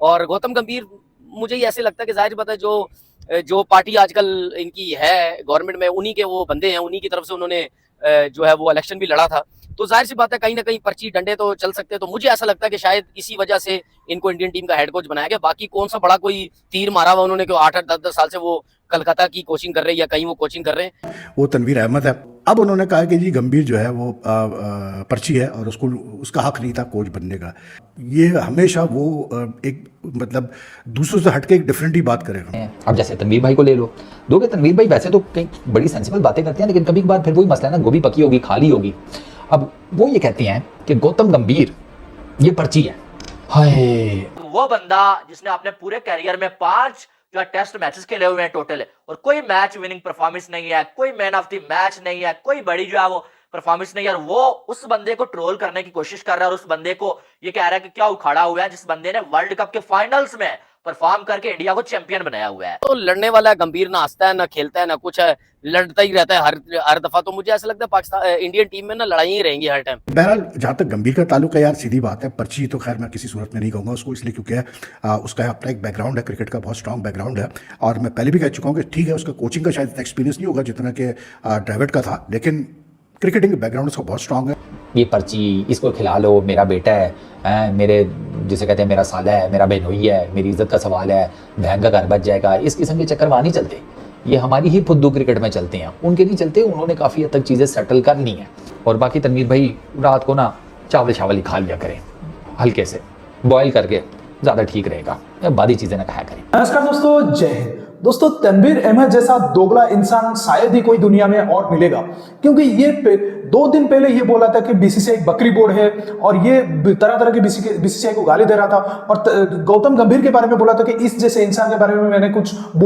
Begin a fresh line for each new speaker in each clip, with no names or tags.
और गौतम गंभीर मुझे ही ऐसे लगता है कि जाहिर बात है जो पार्टी आजकल इनकी है गवर्नमेंट में, उन्हीं के वो बंदे हैं, उन्हीं की तरफ से उन्होंने जो है वो इलेक्शन भी लड़ा था। तो जाहिर सी बात है कहीं ना कहीं पर्ची डंडे तो चल सकते हैं। तो मुझे ऐसा लगता है कि शायद इसी वजह से इनको इंडियन टीम का हेड कोच बनाया गया। बाकी कौन सा बड़ा कोई तीर मारा हुआ उन्होंने, क्यों 8-8 10-10 साल से वो कलकत्ता की कोचिंग कर रहे हैं या कहीं वो कोचिंग कर रहे हैं।
वो तनवीर अहमद है। अब उन्होंने कहा कि जी गंभीर जो है वो पर्ची है और उसको उसका हक नहीं था कोच बनने का। ये हमेशा वो एक मतलब दूसरों से हटके एक डिफरेंट ही बात करेगा।
अब जैसे तनवीर भाई को ले लो, दोगे तनवीर भाई वैसे तो कई बड़ी सेंसिबल बातें करते हैं, लेकिन कभी कभार फिर वही मसला है ना, गोभी पकी होगी खाली होगी। अब वो ये कहते हैं कि गौतम गंभीर ये पर्ची है। हाय,
वो बंदा जिसने अपने पूरे कैरियर में 5 जो टेस्ट मैचेस खेले हुए हैं टोटल, और कोई मैच विनिंग परफॉर्मेंस नहीं है, कोई मैन ऑफ द मैच नहीं है, कोई बड़ी जो है वो परफॉर्मेंस नहीं है, और वो उस बंदे को ट्रोल करने की कोशिश कर रहा है और उस बंदे को ये कह रहा है कि क्या उखाड़ा हुआ है, जिस बंदे ने वर्ल्ड कप के फाइनल्स में परफॉर्म करके इंडिया को चैंपियन बनाया हुआ है।
तो लड़ने वाला है गंभीर, ना हंसता है ना खेलता है ना कुछ है, लड़ता ही रहता है हर दफा। तो मुझे ऐसा लगता है पाकिस्तान इंडियन टीम में ना लड़ाई ही रहेंगी हर टाइम।
बहरहाल जहाँ तक गंभीर का ताल्लुक है यार, सीधी बात है, पर्ची तो खैर मैं किसी सूरत में नहीं कहूँगा उसको, इसलिए क्योंकि उसका अपना एक बैकग्राउंड है, क्रिकेट का बहुत स्ट्रॉन्ग बैकग्राउंड है। और मैं पहले भी कह चुका हूँ कि ठीक है उसका कोचिंग का शायद एक्सपीरियंस नहीं होगा जितना कि ड्राविड का था, लेकिन क्रिकेटिंग बैकग्राउंड उसका बहुत स्ट्रॉन्ग है।
ये पर्ची इसको खिला लो, मेरा बेटा है, मेरे जिसे कहते हैं मेरा साला है, मेरा बहनोई है, मेरी इज्जत का सवाल है, बहन का घर बच जाएगा, इस किस्म के चक्कर वहाँ नहीं चलते। ये हमारी ही फुद्दू क्रिकेट में चलते हैं, उनके नहीं चलते। उन्होंने काफ़ी हद तक चीज़ें सेटल कर ली हैं। और बाकी तनवीर भाई रात को ना चावल ही खा लिया करें, हल्के से बॉयल करके, ज़्यादा ठीक रहेगा, बादी चीज़ें ना खाया करें।
नमस्कार दोस्तों, जय हिंद। दोस्तों, तनवीर अहमद जैसा दोगला इंसान शायद ही कोई दुनिया में और मिलेगा, क्योंकि ये 2 दिन पहले ये बोला था कि बीसीसीआई बकरी बोर्ड है और ये तरह तरह के बीसीसीआई को गाली दे रहा था, और गौतम गंभीर के बारे में बोला था कि इस जैसे इंसान के बारे में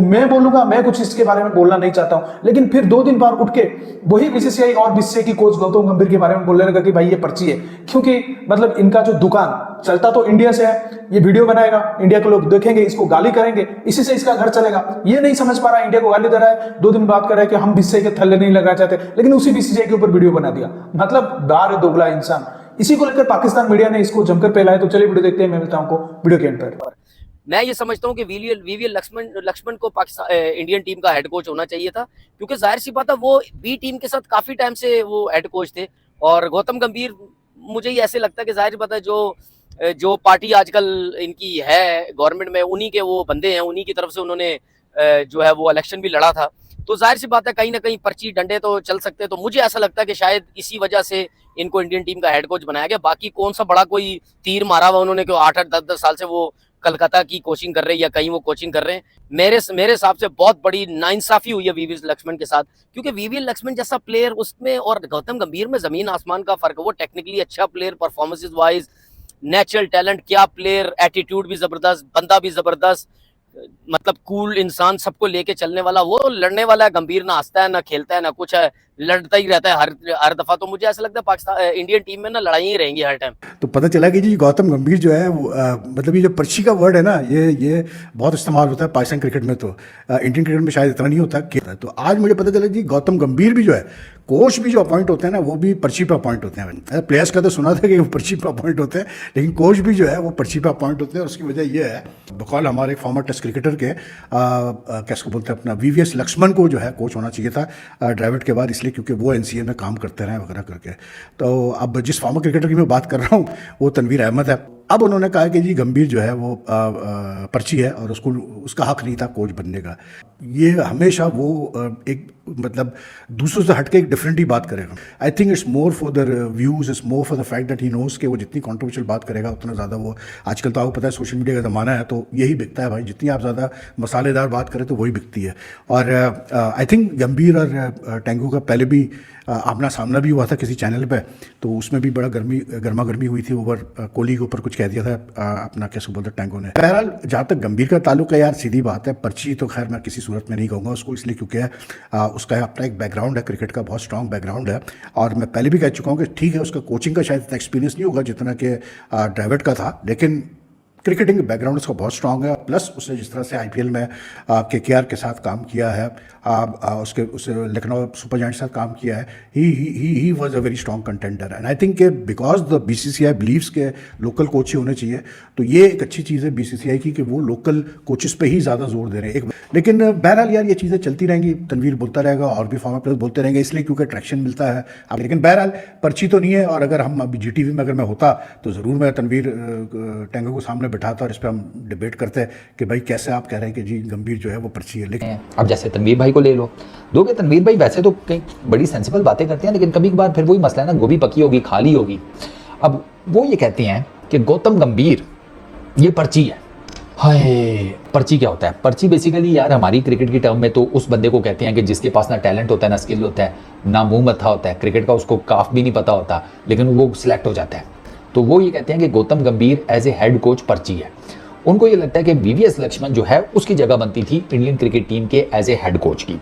मैं बोलूंगा, मैं कुछ इसके बारे में बोलना नहीं चाहता हूं। लेकिन फिर 2 दिन बाद उठ के वही बीसीसीआई और बीसीसीआई की कोच गौतम गंभीर के बारे में बोलने लगा कि भाई ये पर्ची है, क्योंकि मतलब इनका जो दुकान चलता तो इंडिया से है, ये वीडियो बनाएगा, इंडिया के लोग देखेंगे, इसको गाली करेंगे, इसी से इसका घर चलेगा। ये नहीं समझ पा रहा, इंडिया को गाली दे रहा है, 2 दिन बात कर रहा है कि हम बीसीसीआई के थल्ले नहीं लगाना चाहते, लेकिन उसी बीसीसीआई के ऊपर वीडियो बना दिया। मतलब बार दोगला इंसान। इसी को लेकर पाकिस्तान मीडिया ने इसको जमकर फैलाया। तो चलिए वीडियो देखते हैं, मैं मिलता हूं आपको वीडियो के एंड पर।
मैं ये समझता हूँ कि वीवीएल लक्ष्मण को पाकिस्तान इंडियन टीम का हेड कोच होना चाहिए था, क्योंकि जाहिर सी बात है वो बी टीम के साथ काफी टाइम से वो हेड कोच थे। और गौतम गंभीर मुझे ही ऐसे लगता है कि जाहिर बात है जो पार्टी आजकल इनकी है गवर्नमेंट में, उन्हीं के वो बंदे हैं, उन्हीं की तरफ से उन्होंने जो है वो इलेक्शन भी लड़ा था। तो जाहिर सी बात है कहीं ना कहीं पर्ची डंडे तो चल सकते हैं। तो मुझे ऐसा लगता है कि शायद इसी वजह से इनको इंडियन टीम का हेड कोच बनाया गया। बाकी कौन सा बड़ा कोई तीर मारा हुआ उन्होंने, क्यों 8-8 10-10 साल से वो कलकत्ता की कोचिंग कर रहे हैं या कहीं वो कोचिंग कर रहे हैं। मेरे हिसाब से बहुत बड़ी नाइंसाफी हुई है वीवीएल लक्ष्मण के साथ, क्योंकि वीवीएल लक्ष्मण जैसा प्लेयर उसमें और गौतम गंभीर में जमीन आसमान का फर्क है। वो टेक्निकली अच्छा player, performances wise natural talent, क्या प्लेयर, एटीट्यूड भी जबरदस्त, बंदा भी जबरदस्त, मतलब कूल इंसान, सबको लेके चलने वाला। वो लड़ने वाला है गंभीर, ना हंसता है ना खेलता है ना कुछ है, लड़ता ही रहता है हर दफा। तो मुझे ऐसा लगता है पाकिस्तान इंडियन टीम में ना लड़ाई ही रहेंगी हर टाइम।
तो पता चला कि जी गौतम गंभीर जो है मतलब ये जो पर्ची का वर्ड है ना, ये बहुत इस्तेमाल होता है पाकिस्तान क्रिकेट में, तो इंडियन क्रिकेट में शायद इतना नहीं होता कि। तो आज मुझे पता चला जी गौतम गंभीर भी जो है, कोच भी जो अपॉइंट होते हैं ना, वो भी पर्ची पे अपॉइंट होते हैं। प्लेयर्स का तो सुना था कि वो पर्ची पे अपॉइंट होते हैं, लेकिन कोच भी जो है वो पर्ची पे अपॉइंट होते हैं। और उसकी वजह यह है, बकौल हमारे फॉर्मर टेस्ट क्रिकेटर के कैसे बोलते हैं अपना वीवीएस लक्ष्मण को जो है कोच होना चाहिए था ड्राविड के बाद, इसलिए क्योंकि वो एनसीए में काम करते रहे वगैरह करके। तो अब जिस फॉर्मर क्रिकेटर की मैं बात कर रहा हूँ वो तनवीर अहमद है। अब उन्होंने कहा कि जी गंभीर जो है वो पर्ची है और उसको उसका हक नहीं था कोच बनने का। ये हमेशा वो एक मतलब दूसरों से हटके एक डिफरेंट ही बात करेगा। I think it's more for the views, it's more for the fact that he knows कि वो जितनी कॉन्ट्रोवर्शियल बात करेगा उतना ज़्यादा वो, आजकल तो आपको पता है सोशल मीडिया का ज़माना है, तो यही बिकता है भाई, जितनी आप ज़्यादा मसालेदार बात करें तो वही बिकती है। और आई थिंक गंभीर और टेंगू का पहले भी आमना सामना भी हुआ था किसी चैनल पे, तो उसमें भी बड़ा गर्मा गर्मी हुई थी, ओवर कोहली के ऊपर कुछ कह दिया था अपना कैसे बोलते टैंगो ने। बहरहाल जहाँ तक गंभीर का ताल्लुक है यार, सीधी बात है, पर्ची तो खैर मैं किसी सूरत में नहीं कहूँगा उसको, इसलिए क्योंकि उसका अपना एक बैकग्राउंड है, क्रिकेट का बहुत स्ट्रॉन्ग बैकग्राउंड है। और मैं पहले भी कह चुका हूँ कि ठीक है उसका कोचिंग का शायद एक्सपीरियंस नहीं होगा जितना कि ड्राविड का था, लेकिन क्रिकेटिंग बैकग्राउंड उसका बहुत स्ट्रांग है, प्लस उसने जिस तरह से आईपीएल में केकेआर के साथ काम किया है, उसके लखनऊ सुपर जायंट्स के साथ काम किया है, he was a very strong contender. And I think कि बिकॉज द बीसीसीआई बिलीव्स के लोकल कोच ही होने चाहिए, तो ये एक अच्छी चीज़ है बीसीसीआई की कि वो लोकल कोचेस पे ही ज़्यादा जोर दे रहे हैं। लेकिन बहरहाल यार ये चीज़ें चलती रहेंगी, तनवीर बोलता रहेगा और भी फॉर्मर प्लेयर्स बोलते रहेंगे, इसलिए क्योंकि ट्रैक्शन मिलता है। अब लेकिन बहरहाल पर्ची तो नहीं है, और अगर हम अभी जीटीवी में अगर मैं होता तो ज़रूर मैं तनवीर टेंगो को सामने बिठाता और इस पर हम डिबेट करते हैं कि भाई कैसे आप कह रहे हैं कि जी गंभीर जो है वो पर्ची है। लेकिन
अब जैसे तनवीर भाई को ले लो, दोगे तनवीर भाई वैसे तो कई बड़ी सेंसिबल बातें करते हैं, लेकिन कभी कभार फिर वही मसला है ना, गोभी पकी होगी खाली होगी। अब वो ये कहते हैं कि गौतम गंभीर ये पर्ची है। हाय, पर्ची क्या होता है? पर्ची बेसिकली यार हमारी क्रिकेट की टर्म में तो उस बंदे को कहते हैं कि जिसके पास ना टैलेंट होता है, ना स्किल होता है, ना मुंह मत्था होता है, क्रिकेट का उसको काफ भी नहीं पता होता, लेकिन वो सिलेक्ट हो जाता है। तो वो ये कहते हैं कि गौतम गंभीर एज ए हेड कोच पर्ची है। उनको ये लगता है कि वीवीएस लक्ष्मण जो है उसकी जगह बनती थी इंडियन क्रिकेट टीम के एज ए हेड कोच की।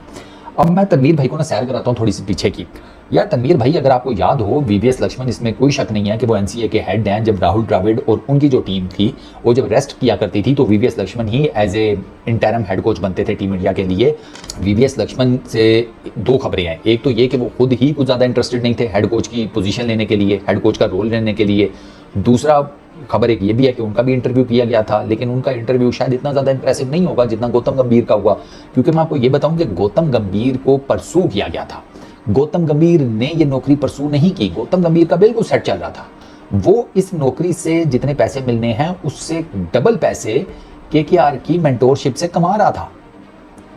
अब मैं तनवीर भाई को ना सैर कराता हूँ थोड़ी सी पीछे की। यार तनवीर भाई, अगर आपको याद हो, वीवीएस लक्ष्मण, इसमें कोई शक नहीं है कि वो एनसीए के हेड हैं। जब राहुल द्रविड़ और उनकी जो टीम थी वो जब रेस्ट किया करती थी तो वीवीएस लक्ष्मण ही as a interim head coach बनते थे टीम इंडिया के लिए। वीवीएस लक्ष्मण से दो खबरें हैं, एक तो ये कि वो खुद ही कुछ ज़्यादा इंटरेस्टेड नहीं थे हेड कोच की पोजीशन लेने के लिए, हेड कोच का रोल लेने के लिए। दूसरा खबर एक ये भी है कि उनका भी इंटरव्यू किया गया था, लेकिन उनका इंटरव्यू शायद इतना ज़्यादा इंप्रेसिव नहीं होगा जितना गौतम गंभीर का हुआ। क्योंकि मैं आपको ये बताऊं कि गौतम गंभीर को परसू किया गया था, गौतम गंभीर ने ये नौकरी परसू नहीं की। गौतम गंभीर का बिल्कुल सेट चल रहा था। वो इस नौकरी से जितने पैसे मिलने हैं उससे डबल पैसे केकेआर की मेंटोरशिप से कमा रहा था।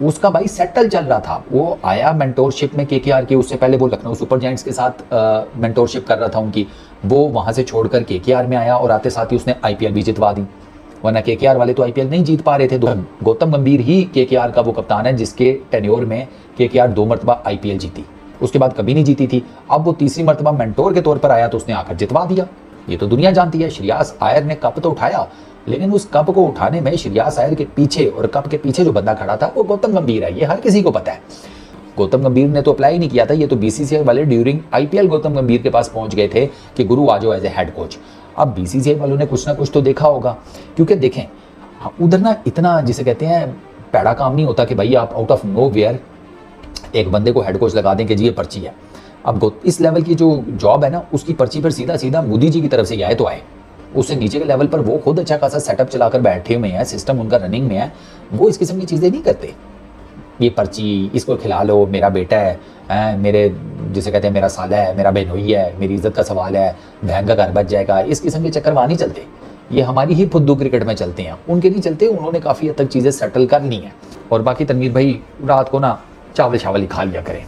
उसका भाई सेटल चल रहा था। वो आया मेंटोरशिप में केकेआर की, उससे पहले वो लखनऊ सुपर जायंट्स के साथ मेंटोरशिप कर रहा था उनकी। वो वहां से छोड़कर केकेआर में आया और आते साथ ही उसने आईपीएल भी जितवा दी, वरना केकेआर वाले तो आईपीएल नहीं जीत पा रहे थे। गौतम गंभीर ही केकेआर का वो कप्तान है जिसके टेन्योर में केकेआर 2 मरतबा आईपीएल जीती, उसके बाद कभी नहीं जीती थी। अब वो तीसरी मरतबा मेंटोर के तौर पर आया तो उसने आकर जितवा दिया। ये तो दुनिया जानती है। श्रेयस अय्यर ने कप तो उठाया, लेकिन उस कप को उठाने में श्रेयस अय्यर के पीछे और कप के पीछे जो बंदा खड़ा था वो गौतम गंभीर है। ये हर किसी को पता है। गौतम गंभीर ने तो अप्लाई नहीं किया था, ये तो बीसीसीआई वाले ड्यूरिंग आईपीएल गौतम गंभीर के पास पहुंच गए थे कि गुरु आ जाओ एज ए हेड कोच। अब बीसीसीआई वालों ने कुछ ना कुछ तो देखा होगा, क्योंकि देखें उधर ना इतना जिसे कहते हैं पैड़ा काम नहीं होता कि भाई आप आउट ऑफ नो वेयर एक बंदे को हेड कोच लगा दें कि जी ये पर्ची है। अब इस लेवल की जो जॉब है ना उसकी पर्ची पर सीधा सीधा मोदी जी की तरफ से आए तो आए, उससे नीचे के लेवल पर वो खुद अच्छा खासा सेटअप चलाकर बैठे हुए हैं, सिस्टम उनका रनिंग में है, वो इस किस्म की चीज़ें नहीं करते। ये पर्ची, इसको खिला लो, मेरा बेटा है, मेरे जिसे कहते हैं मेरा साला है, मेरा बहनोई है, मेरी इज्जत का सवाल है, बहन का घर बच जाएगा, इस किस्म के चक्कर वहाँ नहीं चलते। ये हमारी ही फुद्दू क्रिकेट में चलते हैं, उनके नहीं चलते। उन्होंने काफ़ी हद तक चीज़ें सेटल कर ली हैं। और बाकी तनवीर भाई रात को ना चावल ही खा लिया करें,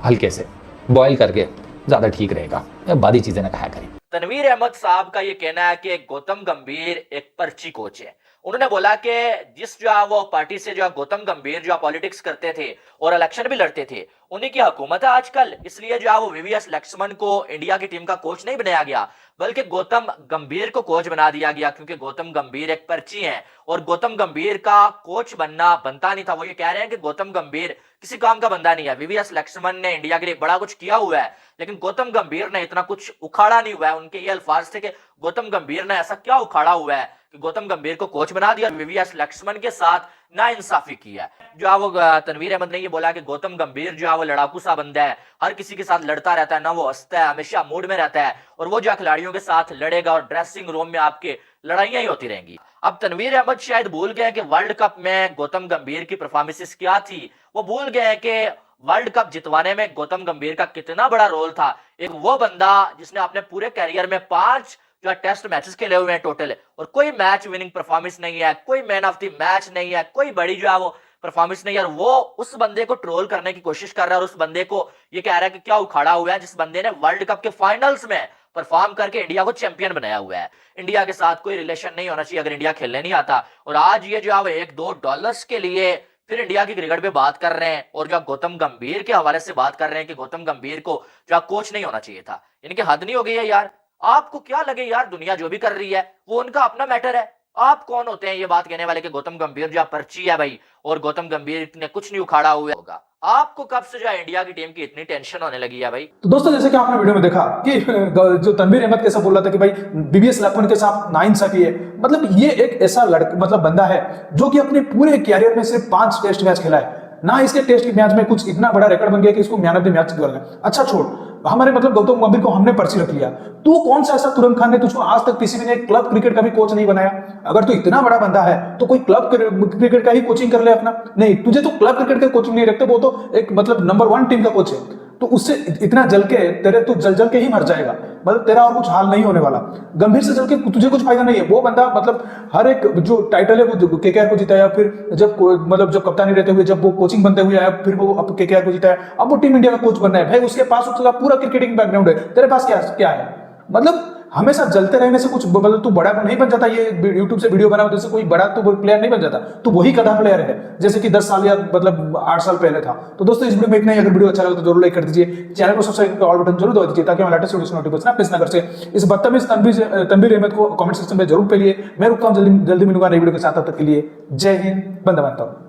हल्के से बॉयल करके, ज़्यादा ठीक रहेगा, बादी चीज़ें ना खाया करें।
तनवीर अहमद साहब का ये कहना है कि गौतम गंभीर एक पर्ची कोच है। उन्होंने बोला कि जिस जो वो पार्टी से जो गौतम गंभीर जो पॉलिटिक्स करते थे और इलेक्शन भी लड़ते थे, उन्हीं की हुकूमत है आजकल, इसलिए जो वो वीवीएस लक्ष्मण को इंडिया की टीम का कोच नहीं बनाया गया, बल्कि गौतम गंभीर को कोच बना दिया गया, क्योंकि गौतम गंभीर एक पर्ची है और गौतम गंभीर का कोच बनता नहीं था। वो ये कह रहे हैं कि गौतम गंभीर किसी काम का बंदा नहीं है। वीवीएस लक्ष्मण ने इंडिया के लिए बड़ा कुछ किया हुआ है, लेकिन गौतम गंभीर ने इतना कुछ उखाड़ा नहीं हुआ है। उनके ये अल्फाज थे कि गौतम गंभीर ने ऐसा क्या उखाड़ा हुआ है कि गौतम गंभीर को कोच बना दिया, वीवीएस लक्ष्मण के साथ नाइंसाफी की है। जो वो तनवीर अहमद ने ये बोला कि गौतम गंभीर जो है वो लड़ाकू सा बंदा है, हर किसी के साथ लड़ता रहता है, ना वो हंसता है, हमेशा मूड में रहता है, और वो जो खिलाड़ियों के साथ लड़ेगा और ड्रेसिंग रूम में आपके लड़ाइयां ही होती रहेंगी। अब तनवीर अहमद शायद भूल गए कि वर्ल्ड कप में गौतम गंभीर की परफॉर्मेंसेस क्या थी। वो भूल गए कि वर्ल्ड कप जितवाने में गौतम गंभीर का कितना बड़ा रोल था। एक वो बंदा जिसने अपने पूरे कैरियर में 5 जो टेस्ट मैचेस खेले हुए हैं टोटल, और कोई मैच विनिंग परफॉर्मेंस नहीं है, कोई मैन ऑफ द मैच नहीं है, कोई बड़ी जो है वो परफॉर्मेंस नहीं है, और वो उस बंदे को ट्रोल करने की कोशिश कर रहा है और उस बंदे को ये कह रहा है कि क्या उखाड़ा हुआ है, जिस बंदे ने वर्ल्ड कप के फाइनल्स में परफॉर्म करके इंडिया को चैंपियन बनाया हुआ है। इंडिया के साथ कोई रिलेशन नहीं होना चाहिए अगर इंडिया खेलने नहीं आता, और आज ये जो है $1-2 के लिए फिर इंडिया की क्रिकेट पे बात कर रहे हैं और जो गौतम गंभीर के हवाले से बात कर रहे हैं कि गौतम गंभीर को जो कोच नहीं होना चाहिए था। यानी कि हद नहीं हो गई है यार। आपको क्या लगे यार, दुनिया जो भी कर रही है वो उनका अपना मैटर है, आप कौन होते हैं ये बात कहने वाले कि गौतम गंभीर जो पर्ची है भाई और गौतम गंभीर ने कुछ नहीं उखाड़ा हुआ होगा? आपको कब से जो इंडिया की टीम की इतनी टेंशन होने लगी है भाई?
तो दोस्तों जैसे कि आपने वीडियो में देखा कि जो तनवीर अहमद कैसा बोल रहा था कि भाई बीबीएस लक्ष्मण के साथ नाइंसाफी है। मतलब ये एक ऐसा लड़का मतलब बंदा है जो कि अपने पूरे कैरियर में सिर्फ 5 टेस्ट मैच खेला है ना। इसके टेस्ट मैच में कुछ इतना बड़ा रिकॉर्ड बन गया कि इसको मैन ऑफ द मैच दिया गया। अच्छा छोड़, हमारे मतलब गौतम गंभीर को हमने पर्ची रख लिया, तू कौन सा ऐसा तुरंत खान ने तुझको आज तक किसी ने क्लब क्रिकेट का भी कोच नहीं बनाया? अगर तू इतना बड़ा बंदा है तो कोई क्लब क्रिकेट का ही कोचिंग कर ले अपना। नहीं, तुझे तो क्लब क्रिकेट का कोचिंग नहीं रखते, वो तो एक मतलब नंबर 1 टीम का कोच है। तो उससे इतना जल के तेरे तू जल के ही मर जाएगा। मतलब तेरा और कुछ हाल नहीं होने वाला। गंभीर से जल के तुझे कुछ फायदा नहीं है। वो बंदा मतलब हर एक जो टाइटल है वो केकेआर को जिताया, फिर जब मतलब जब कप्तानी रहते हुए जब वो कोचिंग बनते हुए आया, फिर वो अब केकेआर को जिताया, अब वो टीम इंडिया का कोच बनना है। भाई उसके पास उसका पूरा क्रिकेटिंग बैकग्राउंड है, तेरे पास क्या है? मतलब हमेशा जलते रहने से कुछ मतलब तू बड़ा नहीं बन जाता। ये यूट्यूब से वीडियो बना जैसे कोई बड़ा तो प्लेयर नहीं बन जाता, तू वही कदा प्लेयर है जैसे कि 10 साल या मतलब 8 साल पहले था। तो दोस्तों इस वीडियो में इतना ही। अगर वीडियो अच्छा लगा तो जरूर लाइक कर दीजिए, चैनल को सब्सक्राइब करके ऑल बटन जरूर दबा दीजिए ताकि हमारे लेटेस्ट वीडियो नोटिफिकेशन मिस ना कर सके। इस बदतमीज तनवीर अहमद को कमेंट सेक्शन में जरूर पेलिए। मैं रुकता हूं, जल्दी मिलूंगा नई वीडियो के साथ। तब तक के लिए जय हिंद, वंदे मातरम।